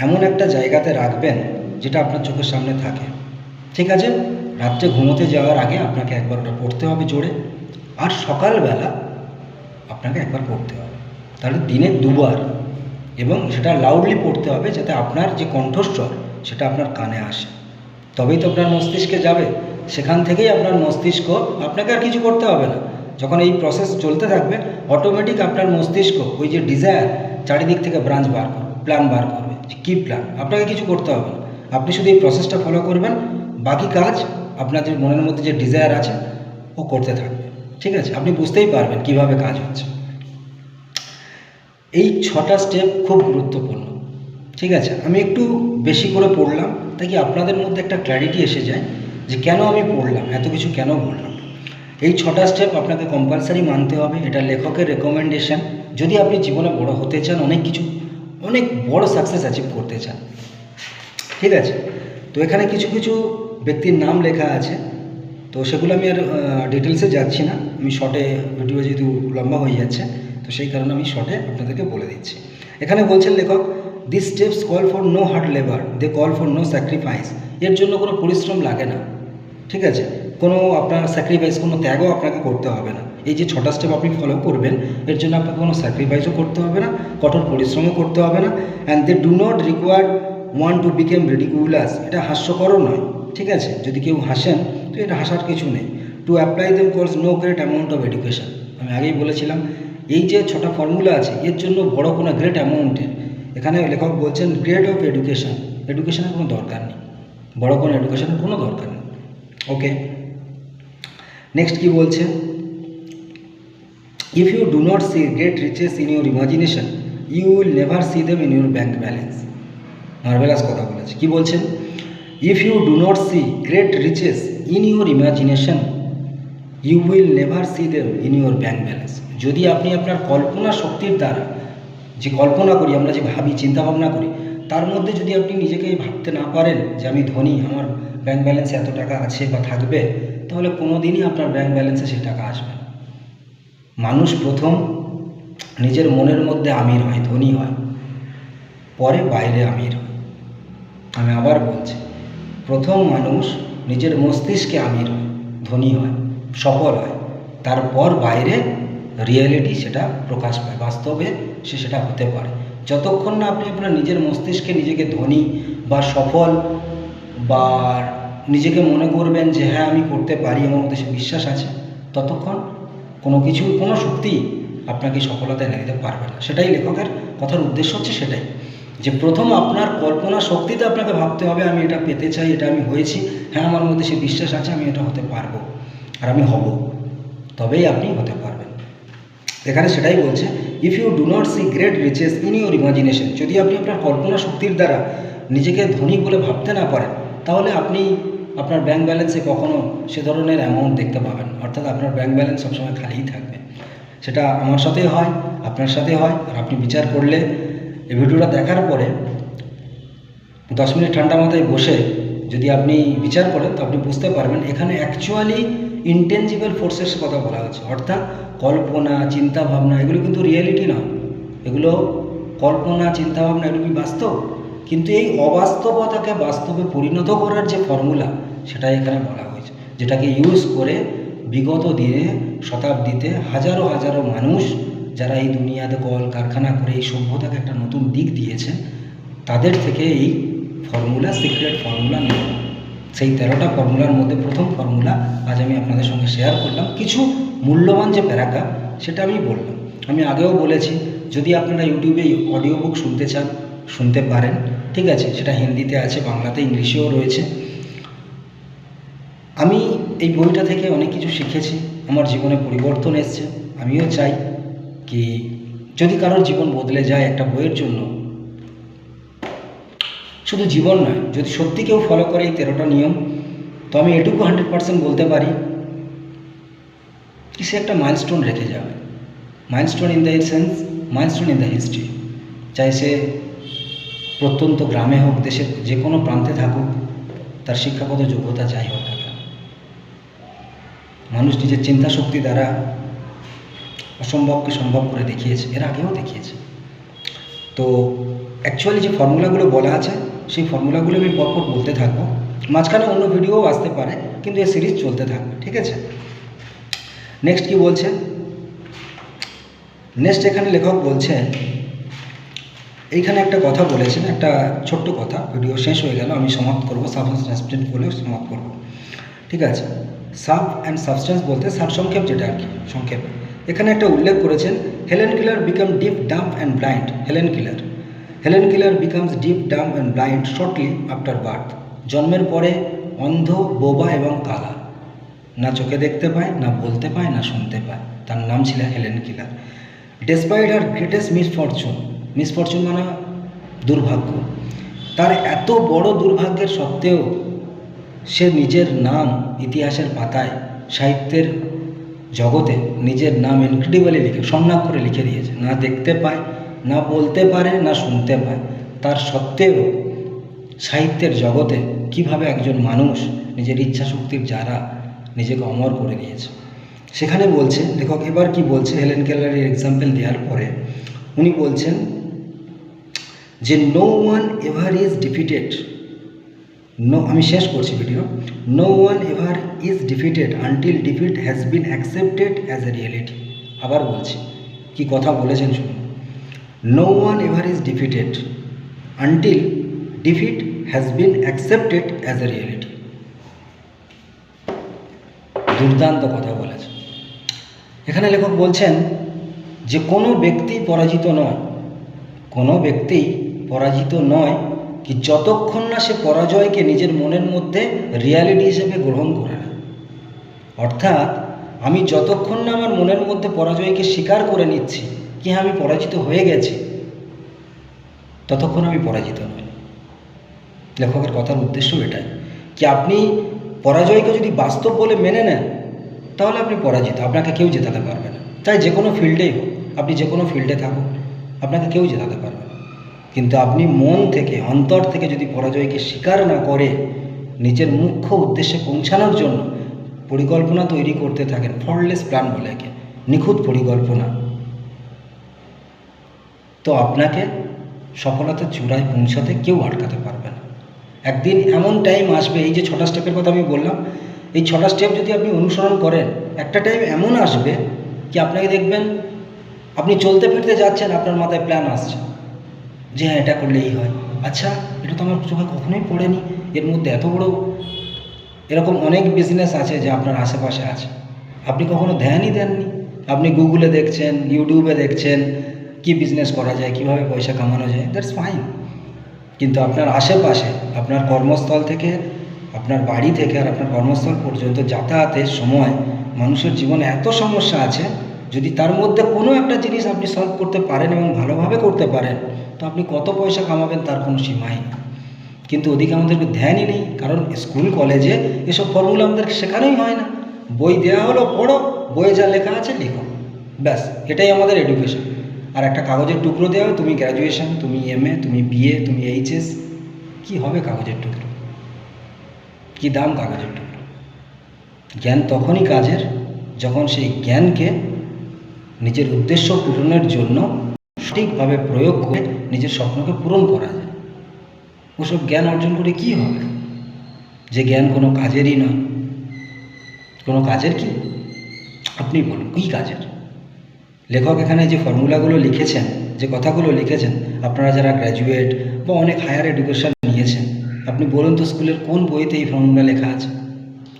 এমন একটা জায়গাতে রাখবেন যেটা আপনার চোখের সামনে থাকে, ঠিক আছে? রাত্রে ঘুমোতে যাওয়ার আগে আপনাকে একবার ওটা পড়তে হবে জোরে, আর সকালবেলা আপনাকে একবার পড়তে হবে, তাহলে দিনে 2 বার, এবং সেটা লাউডলি পড়তে হবে যাতে আপনার যে কণ্ঠস্বর সেটা আপনার কানে আসে, তবেই তো আপনার মস্তিষ্কে যাবে। সেখান থেকেই আপনার মস্তিষ্ক, আপনাকে আর কিছু করতে হবে না। যখন এই প্রসেস চলতে থাকবে, অটোমেটিক আপনার মস্তিষ্ক ওই যে ডিজায়ার চারিদিক থেকে ব্রাঞ্চ বার করবে, প্ল্যান বার করবে। কী প্ল্যান? আপনাকে কিছু করতে হবে না, আপনি শুধু এই প্রসেসটা ফলো করবেন, বাকি কাজ আপনার যে মনের মধ্যে যে ডিজায়ার আছে ও করতে থাকবে, ঠিক আছে? আপনি বুঝতেই পারবেন কিভাবে কাজ হচ্ছে। এই 6টা স্টেপ খুব গুরুত্বপূর্ণ, ঠিক আছে? আমি একটু বেশি করে পড়লাম তাই আপনাদের মধ্যে একটা ক্ল্যারিটি এসে যায় যে কেন আমি পড়লাম, এত কিছু কেন বললাম। এই 6টা স্টেপ আপনাকে কম্পালসারি মানতে হবে, এটা লেখকের রেকমেন্ডেশন। যদি আপনি জীবনে বড় হতে চান, অনেক বড় সাকসেস অ্যাচিভ করতে চান, ঠিক আছে? তো এখানে কিছু কিছু ব্যক্তির নাম লেখা আছে, তো সেগুলো আমি আর ডিটেলসে যাচ্ছি না, আমি শর্টে, ভিডিও যেহেতু লম্বা হয়ে যাচ্ছে, তো সেই কারণে আমি শর্টে আপনাদেরকে বলে দিচ্ছি। এখানে বলছেন লেখক, this steps call for no hard labour, they call for no sacrifice. এর জন্য কোনো পরিশ্রম লাগে না, ঠিক আছে? কোনো আপনার স্যাক্রিফাইস, কোনো ত্যাগও আপনাকে করতে হবে না। এই যে 6টা স্টেপ আপনি ফলো করবেন, এর জন্য আপনাকে কোনো স্যাক্রিফাইসও করতে হবে না, কঠোর পরিশ্রমও করতে হবে না। And they do not require one to become ridiculous. এটা হাস্যকরও নয়, ঠিক আছে? যদি কেউ হাসেন তো এটা হাসার কিছু নেই। To apply them calls no great amount of education. আমি আগেই বলেছিলাম, এই যে 6টা ফর্মুলা আছে, এর জন্য বড় কোনো গ্রেট অ্যামাউন্টের, এখানে লেখক বলছেন গ্রেড অফ এডুকেশন, এডুকেশনের কোনো দরকার নেই, বড় কোনো এডুকেশনের কোনো দরকার নেই। ওকে, নেক্সট কি বলছে, if you do not see great riches in your imagination, you will never see them in your bank balance. Marvellous কথা বলেছে। কি বলছেন? If you do not see great riches in your imagination, you will never see them in your bank balance. যদি আপনি আপনার কল্পনা শক্তির দ্বারা, যে কল্পনা করি আমরা, যে ভাবি, চিন্তা ভাবনা করি, তার মধ্যে যদি আপনি নিজেকে ভাবতে না পারেন যে আমি ধনী, আমার ব্যাঙ্ক ব্যালেন্সে এত টাকা আছে বা থাকবে, তাহলে কোনো দিনই আপনার ব্যাঙ্ক ব্যালেন্সে সেই টাকা আসবে না। মানুষ প্রথম নিজের মনের মধ্যে আমির হয়, ধনী হয়, পরে বাইরে আমির হয়। আমি আবার বলছি, প্রথম মানুষ নিজের মস্তিষ্কে আমির হয়, ধনী হয়, সফল হয়, তারপর বাইরে রিয়েলিটি সেটা প্রকাশ পায়, বাস্তবে সে সেটা হতে পারে। যতক্ষণ না আপনি আপনার নিজের মস্তিষ্কে নিজেকে ধনী বা সফল বা নিজেকে মনে করবেন যে হ্যাঁ আমি করতে পারি, আমার মধ্যে সে বিশ্বাস আছে, ততক্ষণ কোনো কিছু, কোনো শক্তি আপনাকে সফলতা এনে দিতে পারবে না। সেটাই লেখকের কথার উদ্দেশ্য হচ্ছে সেটাই, যে প্রথম আপনার কল্পনা শক্তিতে আপনাকে ভাবতে হবে আমি এটা পেতে চাই, এটা আমি হয়েছি, হ্যাঁ আমার মধ্যে সে বিশ্বাস আছে, আমি এটা হতে পারবো আর আমি হব, তবেই আপনি হতে পারবেন। এখানে সেটাই বলছে, if you do not see great riches in your imagination, যদি আপনি আপনার কল্পনা শক্তির দ্বারা নিজেকে ধনী বলে ভাবতে না পারেন, তাহলে আপনি আপনার ব্যাঙ্ক ব্যালেন্সে কখনো সে ধরনের অ্যামাউন্ট দেখতে পাবেন, অর্থাৎ আপনার ব্যাঙ্ক ব্যালেন্স সবসময় খালিই থাকবে। সেটা আমার সাথে হয়, আপনার সাথে হয়, আর আপনি বিচার করলে এই ভিডিওটা দেখার পরে 10 মিনিট ঠান্ডা মাথায় বসে যদি আপনি বিচার করেন, তো আপনি বুঝতে পারবেন এখানে অ্যাকচুয়ালি ইনটেনজিবল ফোর্সেস কথা বলা হচ্ছে, অর্থাৎ কল্পনা, চিন্তা ভাবনা, এগুলো কিন্তু রিয়েলিটি নয়, এগুলো কল্পনা, চিন্তা ভাবনা, এগুলো কি বাস্তব? কিন্তু এই অবাস্তবতাকে বাস্তবে পরিণত করার যে ফর্মুলা, সেটাই এখানে বলা হয়েছে, যেটাকে ইউজ করে বিগত দিনে শতাব্দীতে হাজারো হাজারো মানুষ যারা এই দুনিয়াতে কল কারখানা করে এই সভ্যতাকে একটা নতুন দিক দিয়েছে, তাদের থেকে এই ফর্মুলা, সিক্রেট ফর্মুলা নিয়ে সেই 13টা ফর্মুলার মধ্যে প্রথম ফর্মুলা আজ আমি আপনাদের সঙ্গে শেয়ার করলাম। কিছু মূল্যবান যে প্যারাগ্রাফ সেটা আমি বললাম। আমি আগেও বলেছি, যদি আপনারা ইউটিউবে অডিও বুক শুনতে চান শুনতে পারেন, ঠিক আছে, সেটা হিন্দিতে আছে, বাংলাতে, ইংলিশেও রয়েছে। আমি এই বইটা থেকে অনেক কিছু শিখেছি, আমার জীবনে পরিবর্তন এসছে। আমিও চাই কি যদি কারোর জীবন বদলে যায় একটা বইয়ের জন্য, শুধু জীবন নয়, যদি সত্যি কেউ ফলো করে এই 13টা নিয়ম, তো আমি এটুকু 100% বলতে পারি কি সে একটা মাইলস্টোন রেখে যাবে। Milestone in the sense, milestone in the history. চাই সে প্রত্যন্ত গ্রামে হোক, দেশের যে কোনো প্রান্তে থাকুক, তার শিক্ষাগত যোগ্যতা যাই হোক না কেন, মানুষ নিজের চিন্তা শক্তি দ্বারা অসম্ভবকে সম্ভব করে দেখিয়েছে, এর আগেও দেখিয়েছে। তো অ্যাকচুয়ালি যে ফর্মুলাগুলো বলা আছে সেই ফর্মুলাগুলো আমি পরপর বলতে থাকবো, মাঝখানে অন্য ভিডিওও আসতে পারে, কিন্তু এই সিরিজ চলতে থাকবে, ঠিক আছে। নেক্সট কি বলছে, নেক্সট এখানে লেখক বলছেন, এইখানে একটা কথা বলেছেন, একটা ছোট্ট কথা, ভিডিও শেষ হয়ে গেল, আমি সমাপ্ত করবো, সাবস্টেন্স বলে সমাপ্ত করবো, ঠিক আছে। সাব অ্যান্ড সাবস্টেন্স বলতে সারসংক্ষেপ, যেটা আর কি সংক্ষেপ। এখানে একটা উল্লেখ করেছেন, Helen Keller become deep, dump and blind. Helen Keller becomes deep, dump and blind shortly after birth. জন্মের পরে অন্ধ, বোবা এবং কালা, না চোখে দেখতে পায়, না বলতে পায়, না শুনতে পায়। তার নাম ছিল হেলেন কিলার। ডেসপাইট হার গ্রেটেস্ট মিসফরচুন মানে দুর্ভাগ্য, তার এত বড় দুর্ভাগ্যের সত্ত্বেও সে নিজের নাম ইতিহাসের পাতায়, সাহিত্যের জগতে নিজের নাম ইনক্রেডিবলি লিখে, স্বর্ণাক্ষরে লিখে দিয়েছে। না দেখতে পায়, না বলতে পারে, না শুনতে পায়, তার সত্ত্বেও সাহিত্যের জগতে কিভাবে একজন মানুষ নিজের ইচ্ছা শক্তির দ্বারা নিজেকে অমর করে দিয়েছে, সেখানে বলছে লেখক। এবার কি বলছে, হেলেন কেলারের এক্সাম্পল দেওয়ার পরে উনি বলছেন যে no one ever is defeated, আমি শেষ করছি video. No one ever is defeated until defeat has been accepted as a reality. আবার বলছি, কি কথা বলেছেন শুনুন। No one ever is defeated until defeat has been accepted as a reality. দুর্দান্ত কথা বলেছেন। এখানে লেখক বলছেন যে কোনো ব্যক্তি পরাজিত নয়, কোনো ব্যক্তি পরাজিত নয় কি যতক্ষণ না সে পরাজয়কে নিজের মনের মধ্যে রিয়ালিটি হিসেবে গ্রহণ করে না। অর্থাৎ আমি যতক্ষণ না আমার মনের মধ্যে পরাজয়কে স্বীকার করে নিচ্ছি কি হ্যাঁ আমি পরাজিত হয়ে গেছি, ততক্ষণ আমি পরাজিত নই। লেখকের কথার উদ্দেশ্য এটাই কি আপনি পরাজয়কে যদি বাস্তব বলে মেনে নেন, তাহলে আপনি পরাজিত, আপনাকে কেউ জেতাতে পারবে না। চাই যে কোনো ফিল্ডেই হোক, আপনি যে কোনো ফিল্ডে থাকুন, আপনাকে কেউ জেতাতে পারবে না। কিন্তু আপনি মন থেকে, অন্তর থেকে যদি পরাজয়কে স্বীকার না করে নিজের মুখ্য উদ্দেশ্যে পৌঁছানোর জন্য পরিকল্পনা তৈরি করতে থাকেন, ফললেস প্ল্যান বলে একে, নিখুঁত পরিকল্পনা, তো আপনাকে সফলতার চূড়ায় পৌঁছাতে কেউ আটকাতে পারবে না। একদিন এমন টাইম আসবে, এই যে 6টা স্টেপের কথা আমি বললাম, এই 6টা স্টেপ যদি আপনি অনুসরণ করেন, একটা টাইম এমন আসবে কি আপনাকে দেখবেন আপনি চলতে ফিরতে যাচ্ছেন, আপনার মাথায় প্ল্যান আসছে যে হ্যাঁ এটা করলেই হয়, আচ্ছা এটা তো আমার চোখে কখনোই পড়েনি, এর মধ্যে এত বড় এরকম অনেক বিজনেস আছে যে আপনার আশেপাশে আছে, আপনি কখনো ধ্যানই দেননি। আপনি গুগলে দেখছেন, ইউটিউবে দেখছেন কি বিজনেস করা যায়, কিভাবে পয়সা কামানো যায়, দ্যাটস ফাইন। কিন্তু আপনার আশেপাশে, আপনার কর্মস্থল থেকে, আপনার বাড়ি থেকে আর আপনার কর্মস্থল পর্যন্ত যাতায়াতের সময় মানুষের জীবনে এত সমস্যা আছে, যদি তার মধ্যে কোনো একটা জিনিস আপনি সলভ করতে পারেন এবং ভালোভাবে করতে পারেন, তো আপনি কত পয়সা কামাবেন তার কোনো সীমাই নেই। কিন্তু ওদিকে আমাদেরকে ধ্যানই নেই, কারণ স্কুল কলেজে এসব ফর্মুলা আমাদেরকে শেখানোই হয় না। বই দেওয়া হলো পড়ো, বইয়ে যা লেখা আছে লিখো, ব্যাস, এটাই আমাদের এডুকেশন। আর একটা কাগজের টুকরো দেওয়া হয়, তুমি গ্র্যাজুয়েশন, তুমি এমএ, তুমি বিএ, তুমি এইচএস, কি হবে কাগজের টুকরো? কি দাম কাগজের টুকরো? জ্ঞান তখনই কাজের যখন সেই জ্ঞানকে নিজের উদ্দেশ্য পূরণের জন্য সঠিকভাবে প্রয়োগ করে নিজের স্বপ্নকে পূরণ করা যায়। ওসব জ্ঞান অর্জন করে কি হবে, যে জ্ঞান কোনো কাজেরই নয়? কোনো কাজের কি? আপনি বলুন কী কাজের? লেখক এখানে যে ফর্মুলাগুলো লিখেছেন, যে কথাগুলো লিখেছেন, আপনারা যারা গ্র্যাজুয়েট বা অনেক হায়ার এডুকেশন নিয়েছেন, আপনি বলুন তো স্কুলের কোন বইতে এই ফর্মুলা লেখা আছে?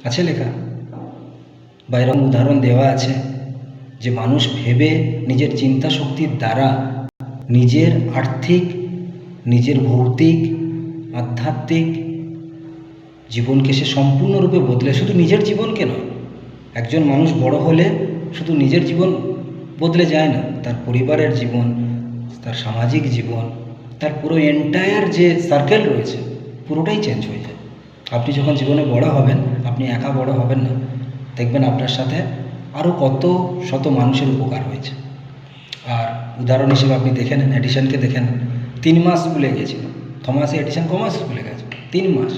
আছে লেখা? বা এরকম উদাহরণ দেওয়া আছে যে মানুষ ভেবে নিজের চিন্তা শক্তির দ্বারা নিজের আর্থিক, নিজের ভৌতিক, আধ্যাত্মিক জীবনকে সে সম্পূর্ণরূপে বদলে, শুধু নিজের জীবনকে নয়, একজন মানুষ বড় হলে শুধু নিজের জীবন বদলে যায় না, তার পরিবারের জীবন, তার সামাজিক জীবন, তার পুরো এন্টায়ার যে সার্কেল রয়েছে পুরোটাই চেঞ্জ হয়ে যায়। আপনি যখন জীবনে বড় হবেন, আপনি একা বড় হবেন না, দেখবেন আপনার সাথে আরও কত শত মানুষের উপকার হয়েছে। আর উদাহরণ হিসেবে আপনি দেখে নেন, এডিসনকে দেখে নেন, 3 মাস স্কুলে গিয়েছিল, থমাস এডিসন কমার্স স্কুলে গেছে, 3 মাস,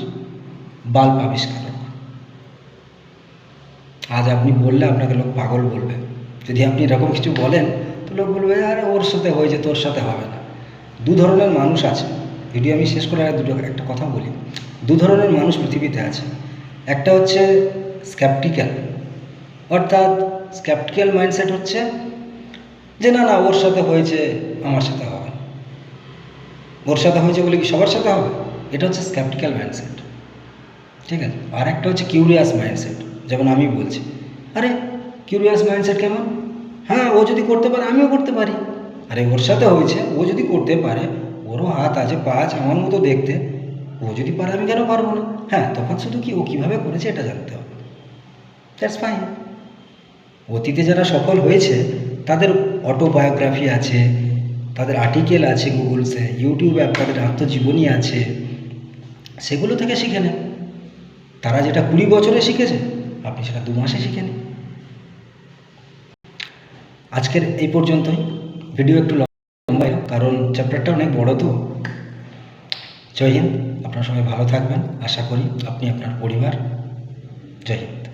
বাল্ব আবিষ্কারক। আজ আপনি বললে আপনাকে লোক পাগল বলবে, যদি আপনি এরকম কিছু বলেন তো লোক বলবে আরে ওর সাথে হয়েছে, তোর সাথে হবে না। 2 ধরনের মানুষ আছে, ভিডিও আমি শেষ করার আগে একটা কথা বলি। 2 ধরনের মানুষ পৃথিবীতে আছে। একটা হচ্ছে স্ক্যাপটিক্যাল, অর্থাৎ স্ক্যাপটিক্যাল মাইন্ডসেট হচ্ছে যে না না ওর সাথে হয়েছে, আমার সাথে হবে না, ওর সাথে হয়েছে বলে কি সবার সাথে হবে? এটা হচ্ছে স্ক্যাপটিক্যাল মাইন্ডসেট, ঠিক আছে? আর একটা হচ্ছে কিউরিয়াস মাইন্ডসেট, যেমন আমি বলছি, আরে কিউরিয়াস মাইন্ডসেট কেমন? হ্যাঁ, ও যদি করতে পারে আমিও করতে পারি, আরে ওর সাথে হয়েছে, ও যদি করতে পারে, ওরও হাত আছে, পা আছে আমার মতো দেখতে, ও যদি পারে আমি কেন পারবো না? হ্যাঁ, তখন শুধু কি ও কীভাবে করেছে এটা জানতে হবে, দ্যাটস ফাইন। অতীতে যারা সফল হয়েছে তাদের অটোবায়োগ্রাফি আছে, তাদের আর্টিকেল আছে গুগলসে, ইউটিউব অ্যাপ, তাদের আত্মজীবনী আছে, সেগুলো থেকে শিখে নেন। তারা যেটা 20 বছরে শিখেছে আপনি সেটা 2 মাসে শিখে নিন। আজকের এই পর্যন্তই, ভিডিও একটু লম্বা কারণ চ্যাপ্টারটা অনেক বড় তো। জয় হিন্দ, আপনারা সবাই ভালো থাকবেন, আশা করি আপনি আপনার পরিবার। জয় হিন্দ।